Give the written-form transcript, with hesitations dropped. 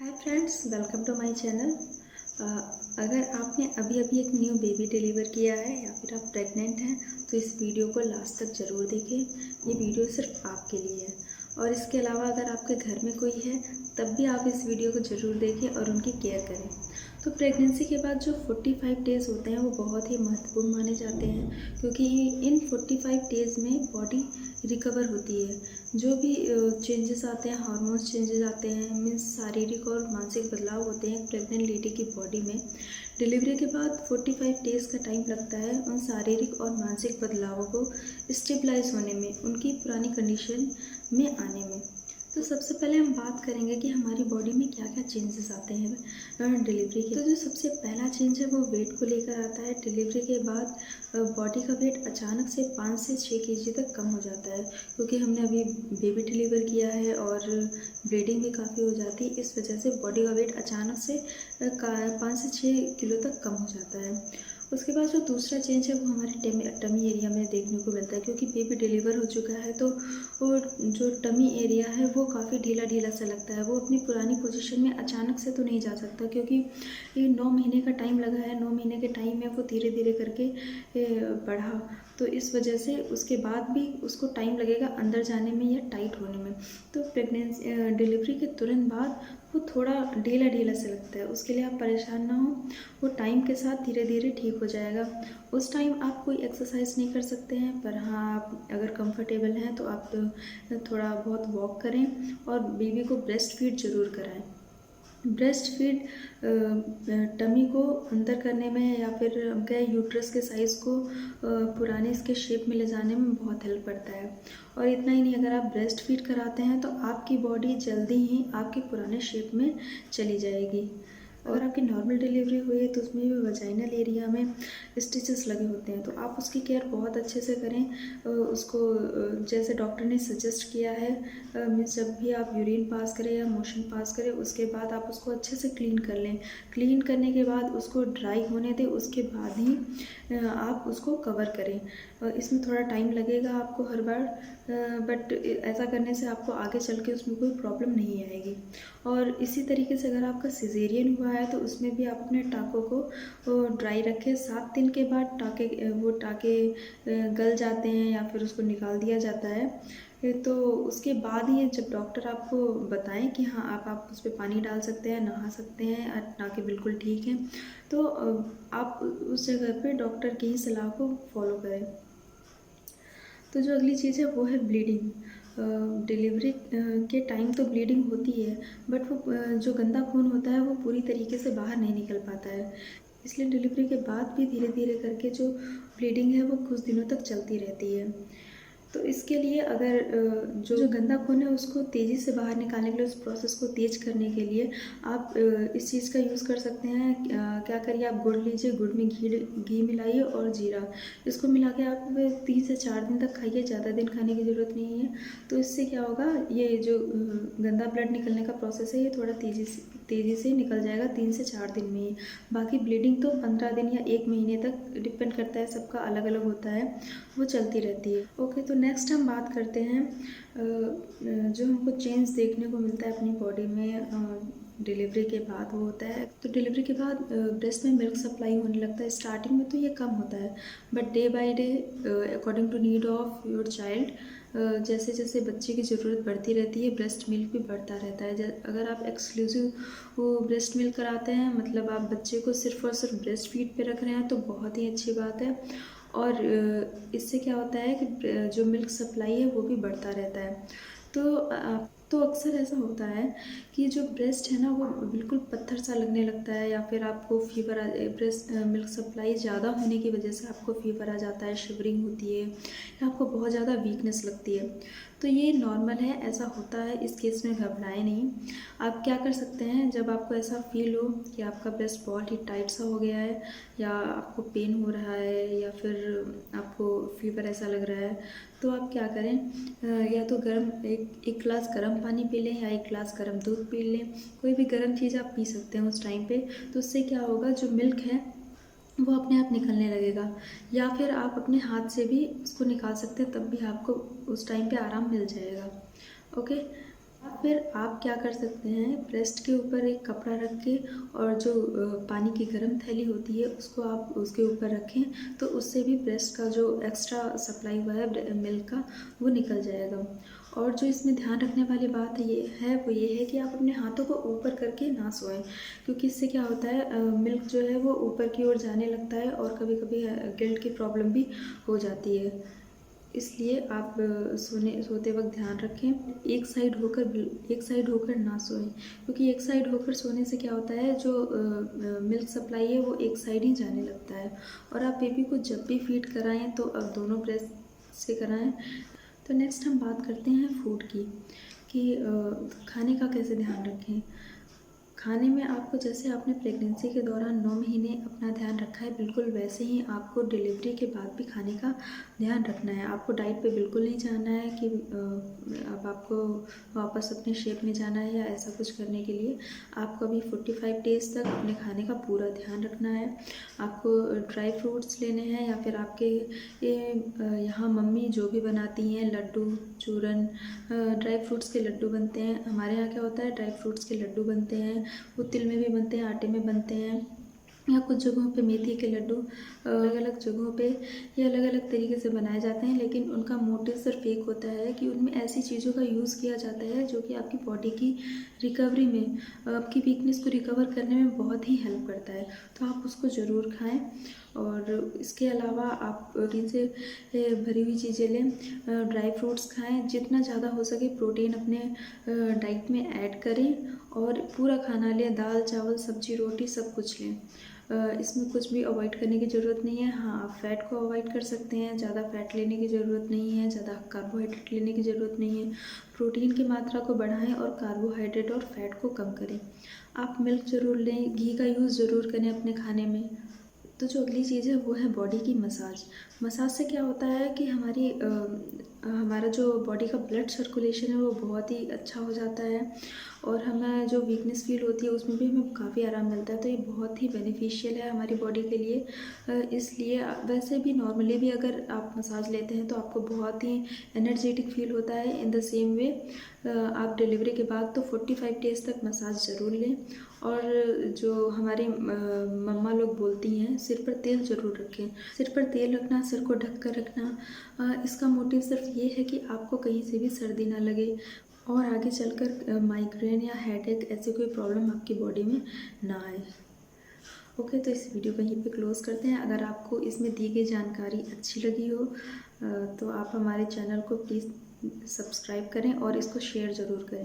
Hi friends, welcome to my channel. अगर आपने अभी अभी एक न्यू बेबी डिलीवर किया है या फिर आप प्रेग्नेंट हैं तो इस वीडियो को लास्ट तक ज़रूर देखें। ये वीडियो सिर्फ आपके लिए है और इसके अलावा अगर आपके घर में कोई है तब भी आप इस वीडियो को ज़रूर देखें और उनकी केयर करें। तो प्रेगनेंसी के बाद जो 45 डेज़ होते हैं वो बहुत ही महत्वपूर्ण माने जाते हैं, क्योंकि इन 45 डेज़ में बॉडी रिकवर होती है। जो भी चेंजेस आते हैं, हार्मोन्स चेंजेस आते हैं, मीन्स शारीरिक और मानसिक बदलाव होते हैं प्रेग्नेंट लेडी की बॉडी में। डिलीवरी के बाद 45 डेज़ का टाइम लगता है उन शारीरिक और मानसिक बदलावों को स्टेबलाइज होने में, उनकी पुरानी कंडीशन में आने में। तो सबसे पहले हम बात करेंगे कि हमारी बॉडी में क्या क्या चेंजेस आते हैं डिलीवरी के। तो जो सबसे पहला चेंज है वो वेट को लेकर आता है। डिलीवरी के बाद बॉडी का वेट अचानक से 5 से 6 केजी तक कम हो जाता है, क्योंकि हमने अभी बेबी डिलीवर किया है और ब्लीडिंग भी काफ़ी हो जाती है। इस वजह से बॉडी का वेट अचानक से 5 से 6 किलो तक कम हो जाता है। उसके बाद जो दूसरा चेंज है वो हमारे टमी एरिया में देखने को मिलता है, क्योंकि बेबी डिलीवर हो चुका है तो वो जो टमी एरिया है वो काफ़ी ढीला ढीला सा लगता है। वो अपनी पुरानी पोजीशन में अचानक से तो नहीं जा सकता, क्योंकि ये 9 महीने का टाइम लगा है। 9 महीने के टाइम में वो धीरे धीरे करके बढ़ा, तो इस वजह से उसके बाद भी उसको टाइम लगेगा अंदर जाने में या टाइट होने में। तो प्रेगनेंसी डिलीवरी के तुरंत बाद वो थोड़ा ढीला ढीला सा लगता है। उसके लिए आप परेशान ना हो, वो टाइम के साथ धीरे धीरे ठीक हो जाएगा। उस टाइम आप कोई एक्सरसाइज नहीं कर सकते हैं, पर हाँ, आप अगर कंफर्टेबल हैं तो आप थोड़ा बहुत वॉक करें और बेबी को ब्रेस्ट फीड ज़रूर कराएं। ब्रेस्ट फीड टमी को अंदर करने में या फिर उनके यूट्रस के साइज़ को पुराने इसके शेप में ले जाने में बहुत हेल्प करता है। और इतना ही नहीं, अगर आप ब्रेस्ट फीड कराते हैं तो आपकी बॉडी जल्दी ही आपके पुराने शेप में चली जाएगी। अगर आपकी नॉर्मल डिलीवरी हुई है तो उसमें भी वजाइनल एरिया में स्टिचेस लगे होते हैं, तो आप उसकी केयर बहुत अच्छे से करें। उसको जैसे डॉक्टर ने सजेस्ट किया है, मीन्स जब भी आप यूरिन पास करें या मोशन पास करें उसके बाद आप उसको अच्छे से क्लीन कर लें। क्लीन करने के बाद उसको ड्राई होने दें, उसके बाद ही आप उसको कवर करें। इसमें थोड़ा टाइम लगेगा आपको हर बार, बट ऐसा करने से आपको आगे चल के उसमें कोई प्रॉब्लम नहीं आएगी। और इसी तरीके से अगर आपका सिजेरियन हुआ है तो उसमें भी आप अपने टाँकों को ड्राई रखें। 7 दिन के बाद टाँके गल जाते हैं या फिर उसको निकाल दिया जाता है। तो उसके बाद ही जब डॉक्टर आपको बताएं कि हाँ आप उस पर पानी डाल सकते हैं, नहा सकते हैं, टाँके बिल्कुल ठीक हैं, तो आप उस जगह पे डॉक्टर की ही सलाह को फॉलो करें। तो जो अगली चीज़ है वो है ब्लीडिंग। डिलीवरी के टाइम तो ब्लीडिंग होती है, बट वो जो गंदा खून होता है वो पूरी तरीके से बाहर नहीं निकल पाता है। इसलिए डिलीवरी के बाद भी धीरे धीरे करके जो ब्लीडिंग है वो कुछ दिनों तक चलती रहती है। तो इसके लिए अगर जो गंदा खून है उसको तेज़ी से बाहर निकालने के लिए, उस प्रोसेस को तेज़ करने के लिए आप इस चीज़ का यूज़ कर सकते हैं। क्या करिए, आप गुड़ लीजिए, गुड़ में घी मिलाइए और जीरा, इसको मिला के आप 3 से 4 दिन तक खाइए। ज़्यादा दिन खाने की ज़रूरत नहीं है। तो इससे क्या होगा, ये जो गंदा ब्लड निकलने का प्रोसेस है ये थोड़ा तेज़ी से निकल जाएगा 3 से 4 दिन में ही। बाकी ब्लीडिंग तो 15 दिन या 1 महीने तक डिपेंड करता है, सबका अलग अलग होता है, वो चलती रहती है। ओके, तो नेक्स्ट हम बात करते हैं जो हमको चेंज देखने को मिलता है अपनी बॉडी में डिलीवरी के बाद, वो होता है। तो डिलीवरी के बाद ब्रेस्ट में मिल्क सप्लाई होने लगता है। स्टार्टिंग में तो ये कम होता है, but day by day according to need of your child, जैसे जैसे बच्चे की ज़रूरत बढ़ती रहती है ब्रेस्ट मिल्क भी बढ़ता रहता है। अगर आप एक्सक्लूसिव वो ब्रेस्ट मिल्क कराते हैं, मतलब आप बच्चे को सिर्फ और सिर्फ ब्रेस्ट फीड पे रख रहे हैं, तो बहुत ही अच्छी बात है। और इससे क्या होता है कि जो मिल्क सप्लाई है वो भी बढ़ता रहता है। तो अक्सर ऐसा होता है कि जो ब्रेस्ट है ना वो बिल्कुल पत्थर सा लगने लगता है, या फिर आपको ब्रेस्ट मिल्क सप्लाई ज़्यादा होने की वजह से आपको फीवर आ जाता है, शिवरिंग होती है, या आपको बहुत ज़्यादा वीकनेस लगती है। तो ये नॉर्मल है, ऐसा होता है। इस केस में घबराएं नहीं। आप क्या कर सकते हैं, जब आपको ऐसा फील हो कि आपका ब्रेस्ट बहुत ही टाइट सा हो गया है, या आपको पेन हो रहा है, या फिर आपको फीवर ऐसा लग रहा है, तो आप क्या करें, या तो एक गिलास गर्म पानी पी लें या एक गिलास गर्म दूध पी लें। कोई भी गर्म चीज़ आप पी सकते हैं उस टाइम पे। तो उससे क्या होगा, जो मिल्क है वो अपने आप निकलने लगेगा। या फिर आप अपने हाथ से भी उसको निकाल सकते हैं, तब भी आपको उस टाइम पे आराम मिल जाएगा। ओके, फिर आप क्या कर सकते हैं, ब्रेस्ट के ऊपर एक कपड़ा रख के और जो पानी की गर्म थैली होती है उसको आप उसके ऊपर रखें, तो उससे भी ब्रेस्ट का जो एक्स्ट्रा सप्लाई हुआ है मिल्क का वो निकल जाएगा। और जो इसमें ध्यान रखने वाली बात वो ये है कि आप अपने हाथों को ऊपर करके ना सोएं, क्योंकि इससे क्या होता है, मिल्क जो है वो ऊपर की ओर जाने लगता है और कभी कभी गिल्ट की प्रॉब्लम भी हो जाती है। इसलिए आप सोते वक्त ध्यान रखें, एक साइड होकर ना सोएं, क्योंकि एक साइड होकर सोने से क्या होता है, जो मिल्क सप्लाई है वो एक साइड ही जाने लगता है। और आप बेबी को जब भी फीड कराएं तो अब दोनों ब्रेस्ट से कराएं। तो नेक्स्ट हम बात करते हैं फूड की, कि खाने का कैसे ध्यान रखें। खाने में आपको, जैसे आपने प्रेगनेंसी के दौरान 9 महीने अपना ध्यान रखा है, बिल्कुल वैसे ही आपको डिलीवरी के बाद भी खाने का ध्यान रखना है। आपको डाइट पे बिल्कुल नहीं जाना है कि अब आपको वापस अपने शेप में जाना है या ऐसा कुछ करने के लिए। आपको अभी 45 डेज़ तक अपने खाने का पूरा ध्यान रखना है। आपको ड्राई फ्रूट्स लेने हैं, या फिर आपके यहाँ मम्मी जो भी बनाती हैं, लड्डू, चूरन, ड्राई फ्रूट्स के लड्डू बनते हैं। हमारे यहाँ क्या होता है, ड्राई फ्रूट्स के लड्डू बनते हैं, वो तिल में भी बनते हैं, आटे में बनते हैं, या कुछ जगहों पे मेथी के लड्डू अलग अलग जगहों पे ये अलग अलग तरीके से बनाए जाते हैं। लेकिन उनका मोटिव सिर्फ एक होता है कि उनमें ऐसी चीज़ों का यूज़ किया जाता है जो कि आपकी बॉडी की रिकवरी में, आपकी वीकनेस को रिकवर करने में बहुत ही हेल्प करता है। तो आप उसको ज़रूर खाएं। और इसके अलावा आप प्रोटीन से भरी हुई चीज़ें लें, ड्राई फ्रूट्स खाएं, जितना ज़्यादा हो सके प्रोटीन अपने डाइट में ऐड करें, और पूरा खाना लें, दाल चावल सब्जी रोटी सब कुछ लें। इसमें कुछ भी अवॉइड करने की ज़रूरत नहीं है। हाँ, आप फैट को अवॉइड कर सकते हैं, ज़्यादा फैट लेने की ज़रूरत नहीं है, ज़्यादा कार्बोहाइड्रेट लेने की ज़रूरत नहीं है। प्रोटीन की मात्रा को बढ़ाएं और कार्बोहाइड्रेट और फैट को कम करें। आप मिल्क ज़रूर लें, घी का यूज़ ज़रूर करें अपने खाने में। तो जो अगली चीज़ है वो है बॉडी की मसाज। मसाज से क्या होता है कि हमारा जो बॉडी का ब्लड सर्कुलेशन है वो बहुत ही अच्छा हो जाता है, और हमें जो वीकनेस फील होती है उसमें भी हमें काफ़ी आराम मिलता है। तो ये बहुत ही बेनिफिशियल है हमारी बॉडी के लिए। इसलिए वैसे भी नॉर्मली भी अगर आप मसाज लेते हैं तो आपको बहुत ही एनर्जेटिक फील होता है। इन द सेम वे आप डिलीवरी के बाद तो 45 डेज़ तक मसाज ज़रूर लें। और जो हमारी मम्मा लोग बोलती हैं, सिर पर तेल ज़रूर रखें। सिर पर तेल रखना, सिर को ढक कर रखना, इसका मोटिव सिर्फ ये है कि आपको कहीं से भी सर्दी ना लगे और आगे चलकर माइग्रेन या हेडेक ऐसी कोई प्रॉब्लम आपकी बॉडी में ना आए। ओके, तो इस वीडियो को यहीं पे क्लोज़ करते हैं। अगर आपको इसमें दी गई जानकारी अच्छी लगी हो तो आप हमारे चैनल को प्लीज़ सब्सक्राइब करें और इसको शेयर ज़रूर करें।